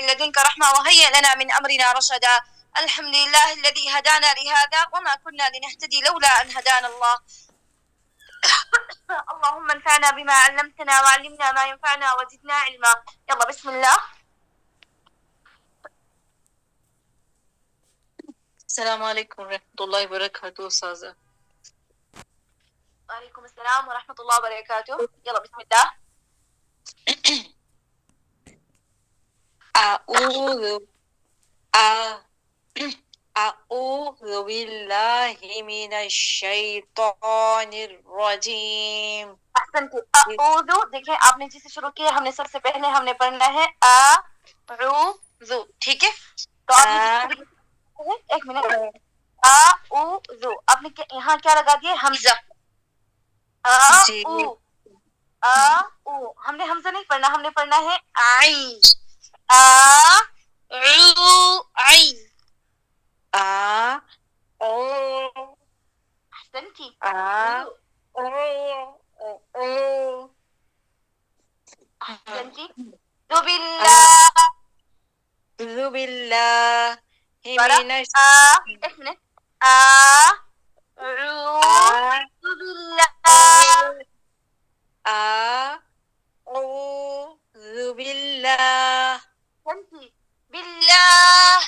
لدنك رحمة وهيئ لنا من أمرنا رشدا. الحمد لله الذي هدانا لهذا وما كنا لنهتدي لولا أن هدانا الله. اللهم انفعنا بما علمتنا وعلمنا ما ينفعنا وزدنا علما. يلا بسم الله. السلام عليكم ورحمة الله وبركاته أستاذة. وعليكم السلام ورحمة الله وبركاته. يلا بسم الله. أعوذ أعوذ بالله من الشيطان الرجيم. احسنتي. اعوذ دیکھیں آپ نے جسے شروع کیا ہم نے سب سے پہلے ہم نے پڑھنا ہے اعوذ. ٹھیک ہے تو آپ نے ایک منٹ اعوذ آپ نے یہاں کیا لگا دیے حمزہ. جی ہم نے حمزہ نہیں پڑھنا ہم نے پڑھنا ہے عین. عین. احسنتي. احسنتي. ذو بالله. أعوذ بالله من احنا أعوذ بالله. أعوذ بالله. احسنتي. بالله.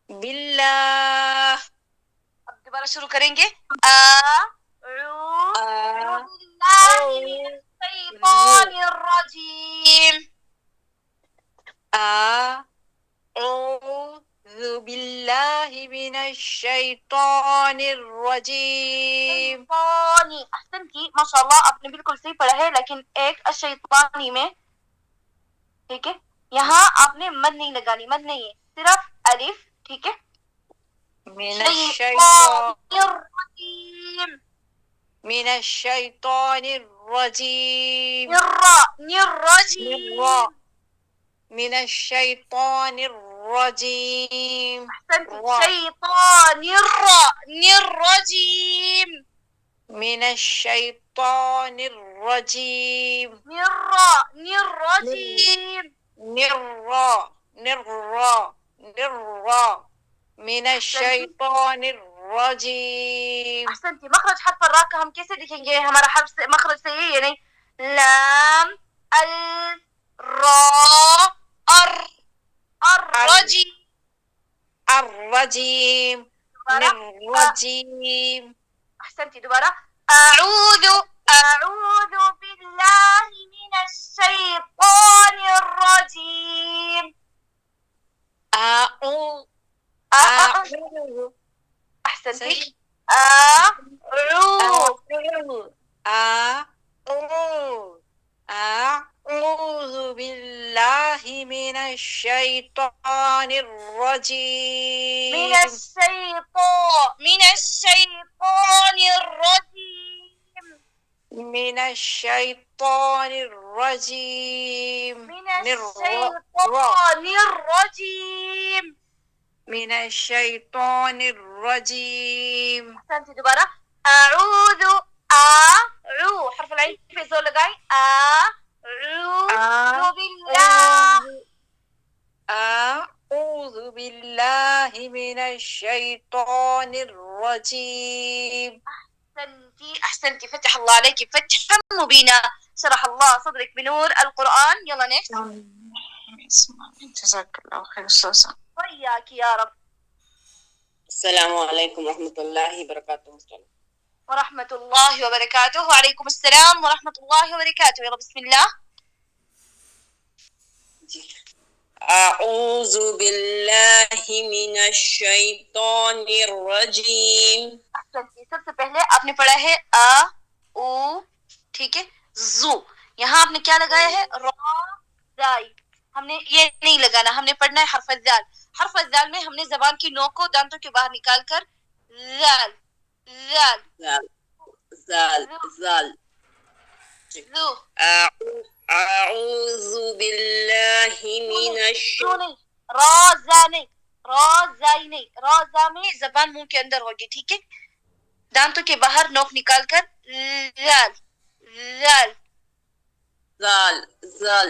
بالله. اب دوبارہ شروع کریں گے. أعوذ بالله من الشيطان الرجيم. أعوذ بالله من الشيطان الرجيم. شیطانی. احسنتي ما شاء اللہ آپ نے بالکل صحیح پڑھا ہے لیکن ایک الشیطانی میں ٹھیک ہے یہاں آپ نے مد نہیں لگانی مد نہیں ہے صرف الف. ٹھیک ہے. من الشيطان من الشيطان الرجيم. الرجيم. من الشيطان الرجيم. شيطان الرجيم. من الشيطان الرجيم. الرجيم. من الشيطان الرجيم. احسنتي. مخرج حرف الراء کا ہم کیسے لکھیں گے ہمارا حرف سے مخرج سے یہ یعنی لام الراء الرجيم. الرجيم. الرجيم. احسنتي. دوبارہ اعوذ بالله من الشيطان الرجيم. أعوذ. احسنتي. أعوذ بالله من الشيطان الرجيم. من الشيطان الرجيم. من الشيطان الرجيم. من الشيطان الرجيم. من الشيطان الرجيم. احسنتي. دوبارہ اعوذ حرف العين پہ زور لگائیں. اعوذ بالله. أعوذ بالله من الشيطان الرجيم. احسنتي. فتح الله عليك فتحا مبينا. شرح الله صدرك بنور القرآن. يلا نيكست. جزاك الله خير أستاذة. وإياك يا رب. السلام عليكم ورحمة الله وبركاته. ورحمة الله وبركاته. وعليكم السلام ورحمة الله وبركاته. يلا بسم الله. أعوذ بالله من الشيطان الرجيم. احسنتي. سب سے پہلے آپ نے پڑھا ہے او ٹھیک ہے زو. یہاں آپ نے کیا لگایا ہے را زائی. ہم نے یہ نہیں لگانا ہم نے پڑھنا ہے حرف الزال. حرف الزال میں ہم نے زبان کی نوک کو دانتوں کے باہر نکال کر زال زال زال زال. زو. أعوذ بالله من رازا نہیں رازائی نہیں رازا میں زبان منہ کے اندر ہوگی. ٹھیک ہے. دانتوں کے باہر نوک نکال کر زال زال زال زال.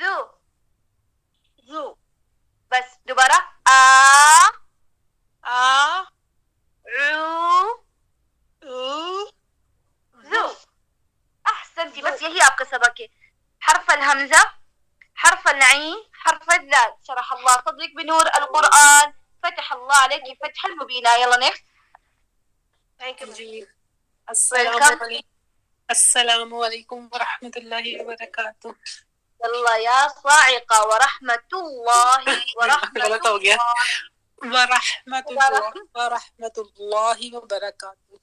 ذو ذو بس دوبارہ ذو احسنتي بس یہی آپ کا سبق ہے حرف الحمزہ حرف العين حرف الذال شرح الله صدرك بنور القرآن فتح الله عليك فتحا مبينا يلا next جی Welcome. السلام علیکم ورحمۃ اللہ وبرکاتہ. يلا يا صاعقة ورحمة الله غلط ہو گیا. ورحمۃ اللہ وبرکاتہ.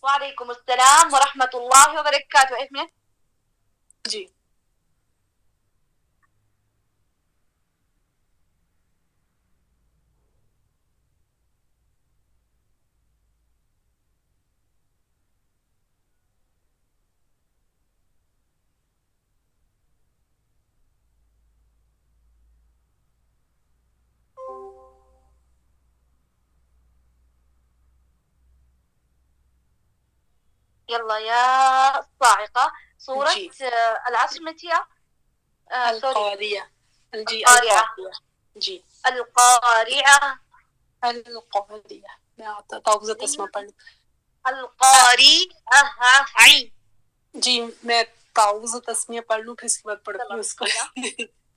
وعليكم السلام ورحمة الله وبركاته. ایک منٹ جی يلا يا صاعقة سورة جی. العصر متى القاریہ. جی القاریہ. القاریہ. جی القارعة القاریہ. میں آتا تعوذ تسمہ پڑھ. القارعة عين جی میں تعوذ تسمیہ پڑھ لوں پھر اس کے بعد پڑھتی ہوں اس کو.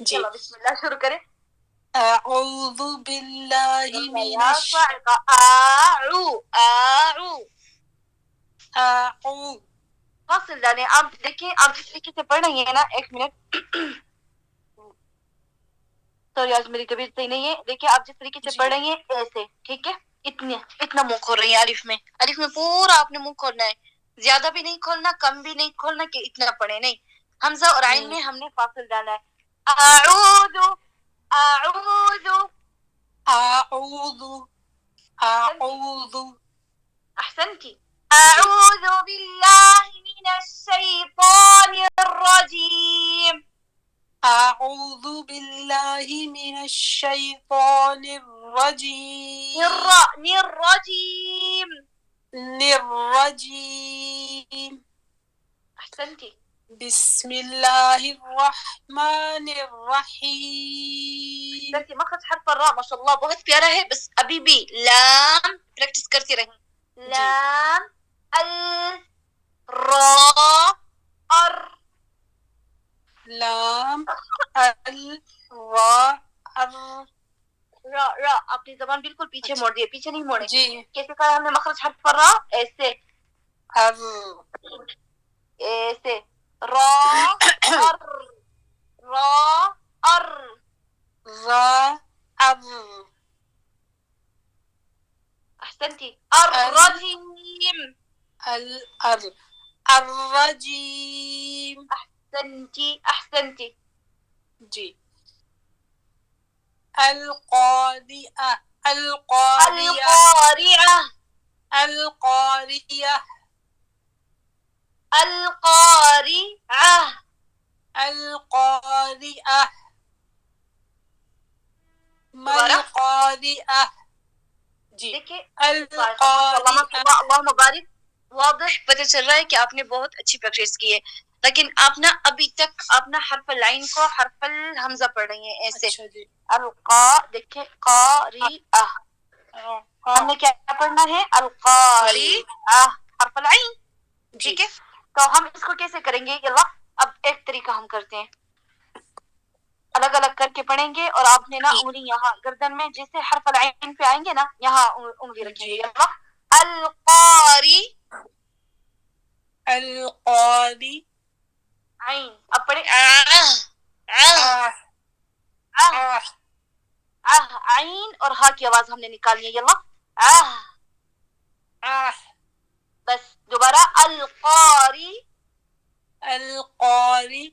جی يلا بسم الله شروع کریں. اعوذ باللہ من يا صاعقة اعو فاصل ڈالیں. آپ دیکھیں آپ جس طریقے سے پڑھ رہی ہیں نا ایک منٹ سوری آج میری طبیعت صحیح نہیں ہے. دیکھیں آپ جس طریقے سے پڑھ رہی ہیں ایسے ٹھیک ہے اتنا منہ کھول رہی ہیں الف میں پورا آپ نے منہ کھولنا ہے. زیادہ بھی نہیں کھولنا کم بھی نہیں کھولنا کہ اتنا پڑھے نہیں. حمزہ اور عین میں ہم نے فاصل ڈالا ہے. اعوذ احسنتي. اعوذ بالله من الشيطان الرجيم. اعوذ باللہ من الشیطان الرجیم. الرجيم. احسنتي. بسم اللہ الرحمن الرحیم. احسنتي. مخرج حرف الراء ما شاء الله بہت پیارا ہے. بس ابھی بھی لام پریکٹس کرتی رہیں. لام ال را ار لام ال را ار. را اپنی زبان بالکل پیچھے موڑ دیے. پیچھے نہیں موڑے. جی کیسے کہا ہم نے مخرج حرف الراء ایسے ار. ایسے را ار را ار. را ار. احسنتي. الرجيم. الار الرجیم. احسنتي. جی القاریہ القاریہ القارعة القاریہ القارعة. القاریہ. دوبارہ؟ القاریہ. جی دیکھیں القاریہ. اللہم بارک. واضح پتہ چل رہا ہے کہ آپ نے بہت اچھی پریکٹس کی ہے. لیکن آپ نا ابھی تک آپ نا حرف العین کو حرف الحمزہ پڑھ رہی ہیں ایسے. اچھا جی. دیکھیں قاریہ. ہم نے کیا پڑھنا ہے القاریہ حرف العین. ٹھیک ہے تو ہم اس کو کیسے کریں گے. یلا اب ایک طریقہ ہم کرتے ہیں الگ الگ کر کے پڑھیں گے اور آپ نے نا انگلی یہاں گردن میں جیسے حرف العین پہ آئیں گے نا یہاں انگلی رکھیں گے. یلا القاری القاری. عین. اب پڑھیں عین اور ہا کی آواز ہم نے نکالنی ہے. یلا بس دوبارہ القاری القاری.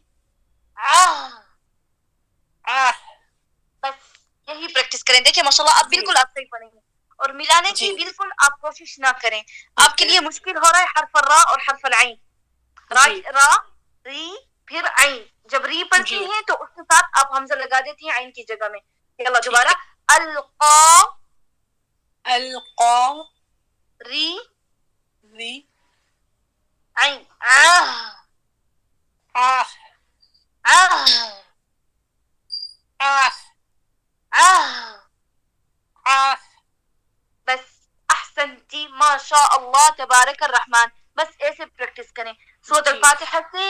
بس یہی پریکٹس کریں. دیکھیں ماشاءاللہ اب بالکل آپ صحیح پڑھیں گے اور ملانے کی بالکل آپ کوشش نہ کریں. آپ کے لیے مشکل ہو رہا ہے حرف الراء اور حرف العین. را ری پھر عین. جب ری پڑھتی ہیں تو اس کے ساتھ آپ حمزہ لگا دیتی ہیں عین کی جگہ میں. یلا دوبارہ القا القا ری ری عين آہ آہ بس احسنتی ماشاء اللہ تبارک الرحمن. بس ایسے پریکٹس کریں. سورۃ الفاتحہ سے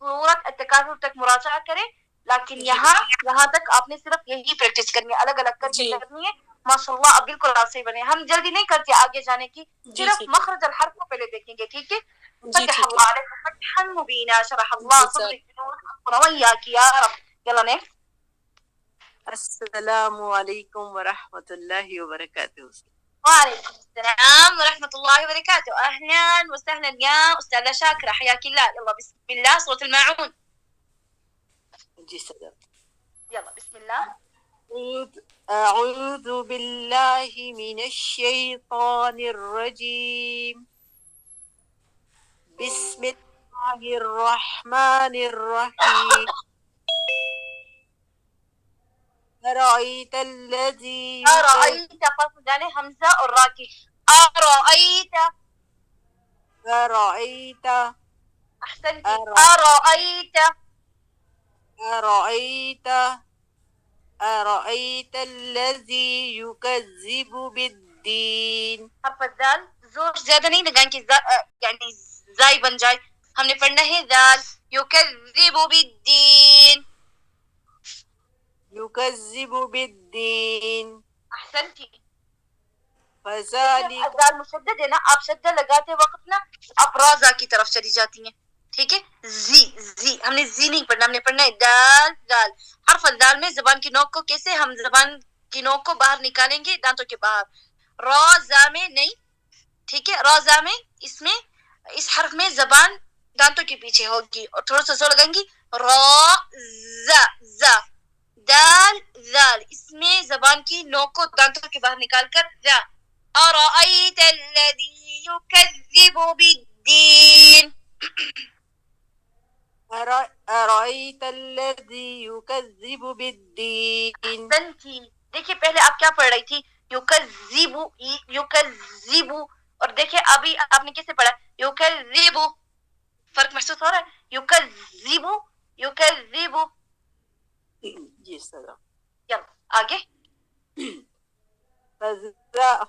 سورۃ التکاثر تک مراجعہ کریں، لیکن یہاں تک آپ نے صرف یہی پریکٹس کرنی ہے، الگ الگ کر کے کرنی ہے. ماشاء اللہ اب بالکل آپ صحیح بنے. ہم جلدی نہیں کرتے آگے جانے کی، صرف مخرج الحرف کو پہلے دیکھیں گے. ٹھیک ہے. فتح اللہ علیکم فتحا مبینا شرح اللہ صدرک ویاک یا رب. یلا نیکسٹ. السلام علیکم ورحمۃ اللہ وبرکاتہ. وعليكم السلام ورحمة الله وبركاته. أهلا وسهلا يا أستاذة شاكرة، حياك الله. يلا بسم الله. صوت الماعون. جی صدق. يلا بسم الله. اعوذ باللہ من الشیطان الرجیم. بسم اللہ الرحمن الرحیم. أرأيت الذي أرأيت فصل يعني همزة والراكي. أرأيت. أرأيت أحسنت. أرأيت. أرأيت أرأيت الذي يكذب بالدين. حرف الذال زور زیادہ نہیں لگائیں کہ یعنی زائی بن جائے. ہم نے پڑھنا ہے ذال. يكذب بالدين. يكذب بالدين. احسنتی. فذلك الذال مشدد ہے نا، آپ شدہ لگاتے وقت نا آپ رازا کی طرف چلی جاتی ہیں. ٹھیک ہے. زی ہم نے زی نہیں پڑھنا، ہم نے پڑھنا ہے دال دال. حرف الدال میں زبان کی نوک کو کیسے ہم زبان کی نوک کو باہر نکالیں گے دانتوں کے باہر. رازا میں نہیں. ٹھیک ہے. رازا میں اس حرف میں زبان دانتوں کے پیچھے ہوگی اور تھوڑا سا زور لگائیں گی. را ز دال ذال. اس میں زبان کی نوک کو دانتوں کے باہر نکال کر ذا. أرأيت الذي يكذب بالدين. أرأيت الذي يكذب بالدين. احسنتی. دیکھیے پہلے آپ کیا پڑھ رہی تھی؟ یکذب. اور دیکھیے ابھی آپ نے کیسے پڑھا؟ یکذب. فرق محسوس ہو رہا ہے؟ یکذب. جی صدق. یلا آگے.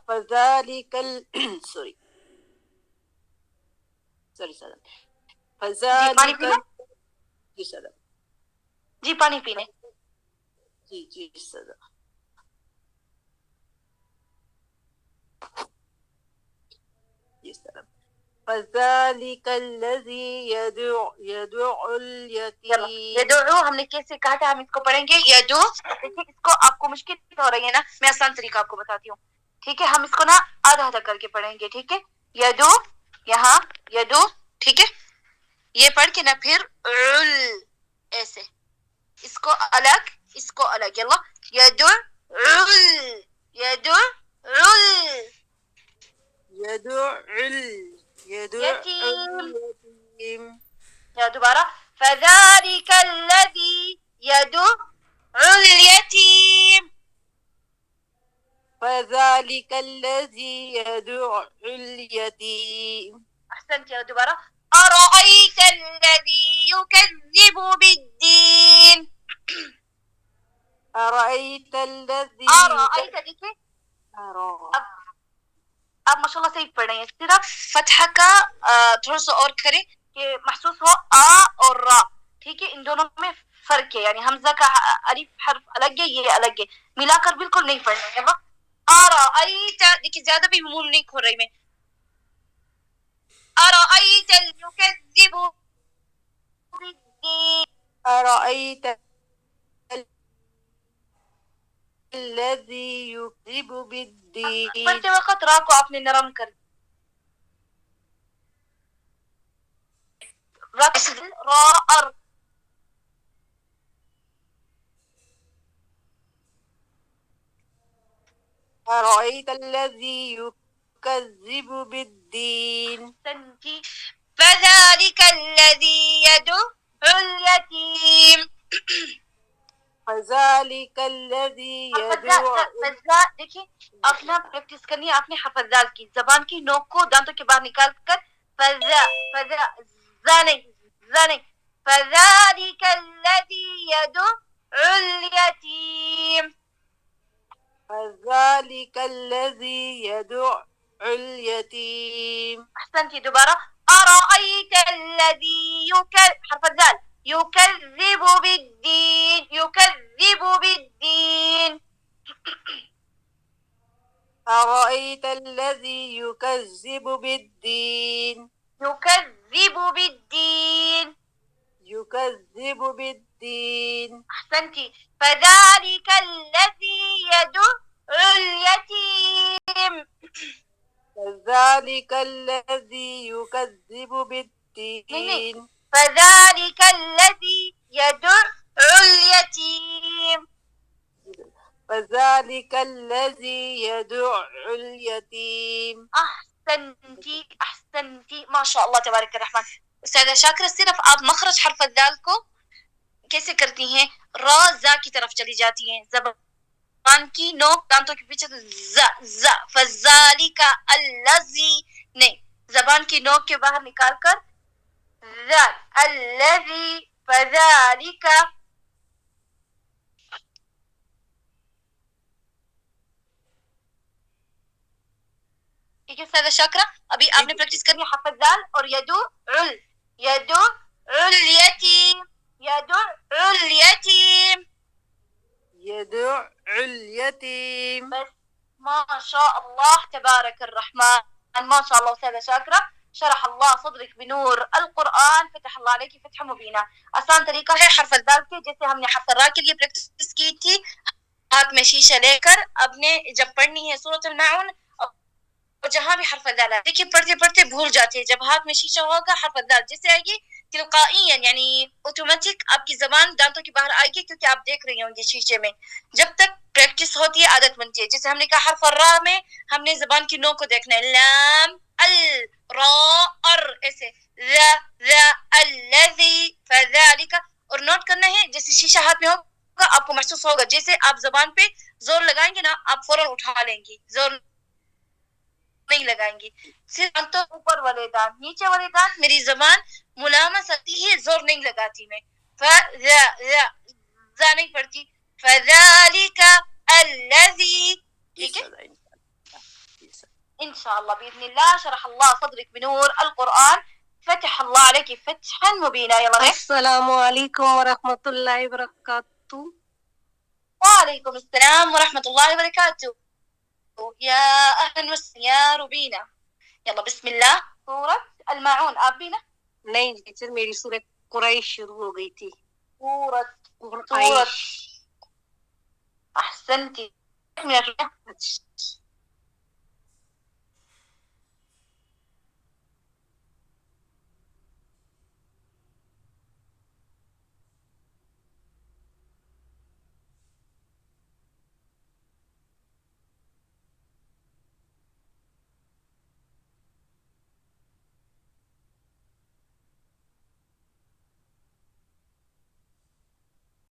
فذلك سوری صدق. فذلك جی صدق. جی پانی پینے. جی صدق. جی صدق. فذلك الذي يدعو اليتيم. یدعو ہم نے کیسے کہا تھا؟ ہم اس کو پڑھیں گے یدعو. دیکھیے اس کو آپ کو مشکل ہو رہی ہے نا، میں آسان طریقہ آپ کو بتاتی ہوں. ٹھیک ہے. ہم اس کو نا آدھا آدھا کر کے پڑھیں گے. ٹھیک ہے. یدعو یہاں یدعو. ٹھیک ہے. یہ پڑھ کے نا پھر ایسے اس کو الگ اس کو الگ. یلا یدعو یدعو يدعو. یا دوبارہ. فذلك الذي يدعو اليتيم. فذلك الذي يدعو اليتيم. احسنت. یا دوبارہ. أرأيت الذي يكذب بالدين. أرأيت الذي أرأيت دیکھیں اب ماشاء اللہ صحیح پڑھ رہے ہیں. صرف فتحہ کا تھوڑا سا اور کریں کہ محسوس ہو آ اور را. ٹھیک ہے. ان دونوں میں فرق ہے، یعنی حمزہ کا الف حرف الگ ہے، یہ الگ ہے. ملا کر بالکل نہیں پڑھنا ہے. وقت أرأيت دیکھیے زیادہ بھی منہ نہیں کھول رہی میں. أرأيت يكذب بالدين. أرأيت الذي يكذب بالدين. پڑھتے وقت را کو آپ نے نرم کر را ار. أرأيت الذي يكذب بالدين. سنتي. فذلك الذي يدعو اليتيم. فذلك الذي يدعو. دیکھیے آپ نے پریکٹس کرنی ہے. آپ نے حرف الذال کی زبان کی نوک کو دانتوں کے باہر نکال کر زاني فذلك الذي يدع اليتيم. فذلك الذي يدع اليتيم. أحسنتي. دوباره أرأيت الذي حرف الذال يكذب بالدين. أرأيت الذي يكذب بالدين. يكذب بالدين. أحسنتي. فذلك الذي يدع اليتيم. فذلك الذي يكذب بالدين. فذلك الذي يدع اليتيم. فذلك الذي يدع اليتيم. أحسنتي ما شاء الله تبارك الرحمن. استاذہ شاکرہ صرف آپ مخرج حرف الدال کو کیسے کرتی ہیں؟ را زا کی طرف چلی جاتی ہیں، زبان کی نوک دانتوں کے پیچھے ز فذالک الذی، نہیں، زبان کی نوک کے باہر نکال کر ذال الذی فذالک. ٹھیک ہے استاذہ شاکرہ، ابھی آپ نے پریکٹس کرنی ہے حرف الدال اور یدع الیتیم. يدع اليتيم. بس ما شاء الله تبارك الرحمن، ما شاء الله استاذة شاكرة، شرح الله صدرك بنور القرآن، فتح الله عليك فتح مبینہ. آسان طریقہ ہے حرف الدال کے، جیسے ہم نے حرف الراء کے لیے پریکٹس کی تھی، ہاتھ میں شیشہ لے کر اب نے جب پڑھنی ہے سورۃ الماعون اور جہاں بھی حرف الدال ہے، دیکھیے پڑھتے پڑھتے بھول جاتے ہیں، جب ہاتھ میں شیشہ ہوگا حرف الدال جیسے آئے گی تلقائیا، یعنی آٹومیٹک آپ کی زبان دانتوں کے باہر آئے گی، کیونکہ آپ دیکھ رہی ہوں گی شیشے میں. جب تک پریکٹس ہوتی ہے عادت بنتی ہے. جیسے ہم نے کہا حرف الراء میں ہم نے زبان کی نوک کو دیکھنا ہے، لام ال را ار، ایسے ذا الذی فذالک، اور نوٹ کرنا ہے جیسے شیشہ ہاتھ میں ہوگا آپ کو محسوس ہوگا، جیسے آپ زبان پہ زور لگائیں گے نا آپ فوراً اٹھا لیں گی، زور نہیں لگائیں گی، صرف تو اوپر والے دان، نیچے والے دان میری زبان ملامس آتی ہے، زور نہیں لگاتی میں. ذا نہیں پڑتی. فذالک الذی. ٹھیک ہے انشاءاللہ باذن اللہ. شرح اللہ صدرک بنور القرآن، فتح اللہ علیک فتحا مبینہ. یلا نیکسٹ. السلام علیکم ورحمۃ اللہ وبرکاتہ. وعلیکم السلام ورحمۃ اللہ وبرکاتہ. یا اہلا وسہلا یا روبینہ. یلا بسم اللہ. سورۃ الماعون آپ بھی نا؟ نہیں ٹیچر، میری سورۃ قریش شروع ہو گئی تھی. سورۃ قریش. احسنتی. ایک منٹ.